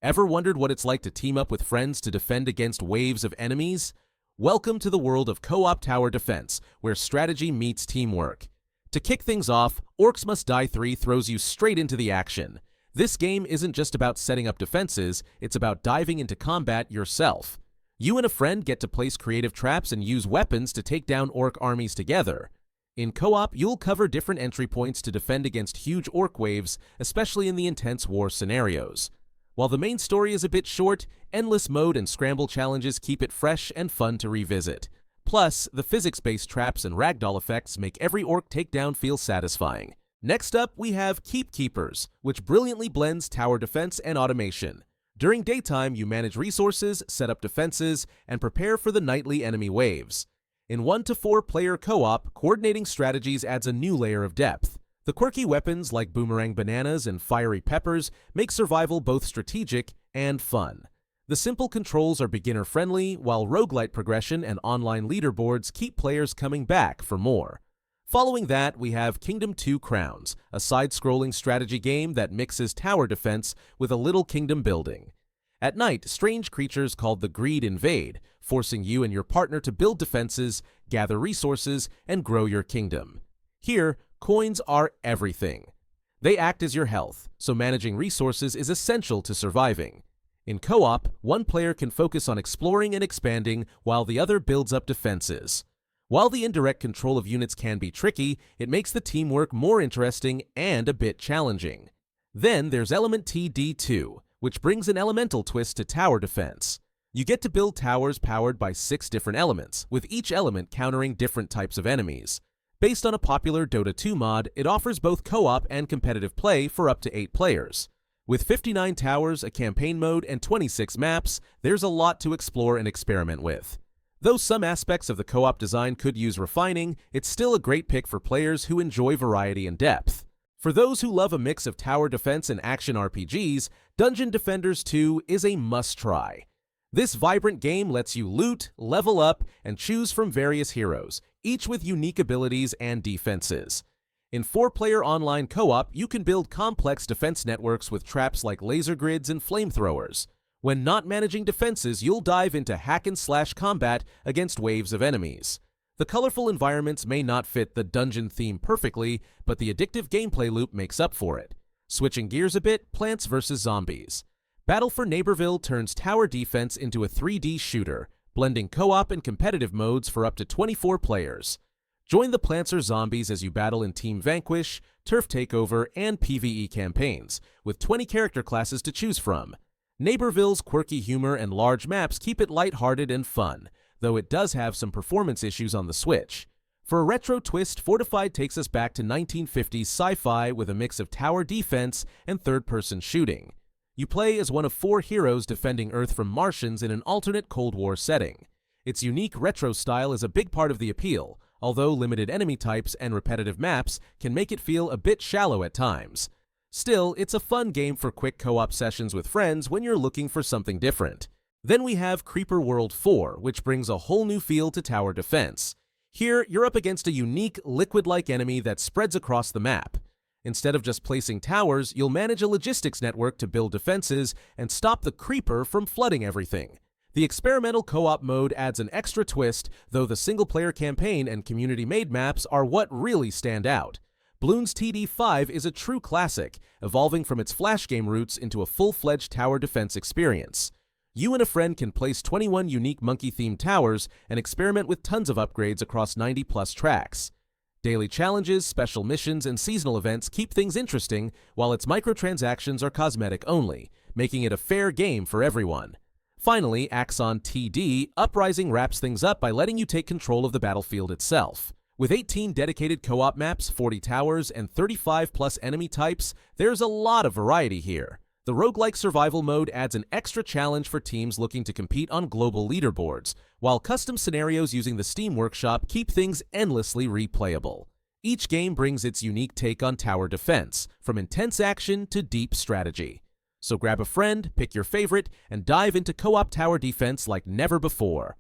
Ever wondered what it's like to team up with friends to defend against waves of enemies? Welcome to the world of co-op tower defense, where strategy meets teamwork. To kick things off, Orcs Must Die 3 throws you straight into the action. This game isn't just about setting up defenses, it's about diving into combat yourself. You and a friend get to place creative traps and use weapons to take down orc armies together. In co-op, you'll cover different entry points to defend against huge orc waves, especially in the intense war scenarios. While the main story is a bit short, endless mode and scramble challenges keep it fresh and fun to revisit. Plus, the physics-based traps and ragdoll effects make every orc takedown feel satisfying. Next up, we have Keep Keepers, which brilliantly blends tower defense and automation. During daytime, you manage resources, set up defenses, and prepare for the nightly enemy waves. In 1 to 4 player co-op, coordinating strategies adds a new layer of depth. The quirky weapons like boomerang bananas and fiery peppers make survival both strategic and fun. The simple controls are beginner-friendly, while roguelite progression and online leaderboards keep players coming back for more. Following that, we have Kingdom 2 Crowns, a side-scrolling strategy game that mixes tower defense with a little kingdom building. At night, strange creatures called the Greed invade, forcing you and your partner to build defenses, gather resources, and grow your kingdom. Here, coins are everything. They act as your health, so managing resources is essential to surviving. In co-op, one player can focus on exploring and expanding while the other builds up defenses. While the indirect control of units can be tricky, it makes the teamwork more interesting and a bit challenging. Then there's Element TD2, which brings an elemental twist to tower defense. You get to build towers powered by 6 different elements, with each element countering different types of enemies. Based on a popular Dota 2 mod, it offers both co-op and competitive play for up to 8 players. With 59 towers, a campaign mode, and 26 maps, there's a lot to explore and experiment with. Though some aspects of the co-op design could use refining, it's still a great pick for players who enjoy variety and depth. For those who love a mix of tower defense and action RPGs, Dungeon Defenders 2 is a must-try. This vibrant game lets you loot, level up, and choose from various heroes, each with unique abilities and defenses. In 4-player online co-op, you can build complex defense networks with traps like laser grids and flamethrowers. When not managing defenses, you'll dive into hack-and-slash combat against waves of enemies. The colorful environments may not fit the dungeon theme perfectly, but the addictive gameplay loop makes up for it. Switching gears a bit, Plants vs. Zombies. Battle for Neighborville turns tower defense into a 3D shooter, blending co-op and competitive modes for up to 24 players. Join the Plants vs. Zombies as you battle in Team Vanquish, Turf Takeover, and PvE campaigns, with 20 character classes to choose from. Neighborville's quirky humor and large maps keep it lighthearted and fun, though it does have some performance issues on the Switch. For a retro twist, Fortified takes us back to 1950s sci-fi with a mix of tower defense and third-person shooting. You play as one of 4 heroes defending Earth from Martians in an alternate Cold War setting. Its unique retro style is a big part of the appeal, although limited enemy types and repetitive maps can make it feel a bit shallow at times. Still, it's a fun game for quick co-op sessions with friends when you're looking for something different. Then we have Creeper World 4, which brings a whole new feel to tower defense. Here, you're up against a unique, liquid-like enemy that spreads across the map. Instead of just placing towers, you'll manage a logistics network to build defenses and stop the creeper from flooding everything. The experimental co-op mode adds an extra twist, though the single-player campaign and community-made maps are what really stand out. Bloons TD 5 is a true classic, evolving from its flash game roots into a full-fledged tower defense experience. You and a friend can place 21 unique monkey-themed towers and experiment with tons of upgrades across 90-plus tracks. Daily challenges, special missions, and seasonal events keep things interesting, while its microtransactions are cosmetic only, making it a fair game for everyone. Finally, Axon TD, Uprising wraps things up by letting you take control of the battlefield itself. With 18 dedicated co-op maps, 40 towers, and 35-plus enemy types, there's a lot of variety here. The roguelike survival mode adds an extra challenge for teams looking to compete on global leaderboards, while custom scenarios using the Steam Workshop keep things endlessly replayable. Each game brings its unique take on tower defense, from intense action to deep strategy. So grab a friend, pick your favorite, and dive into co-op tower defense like never before.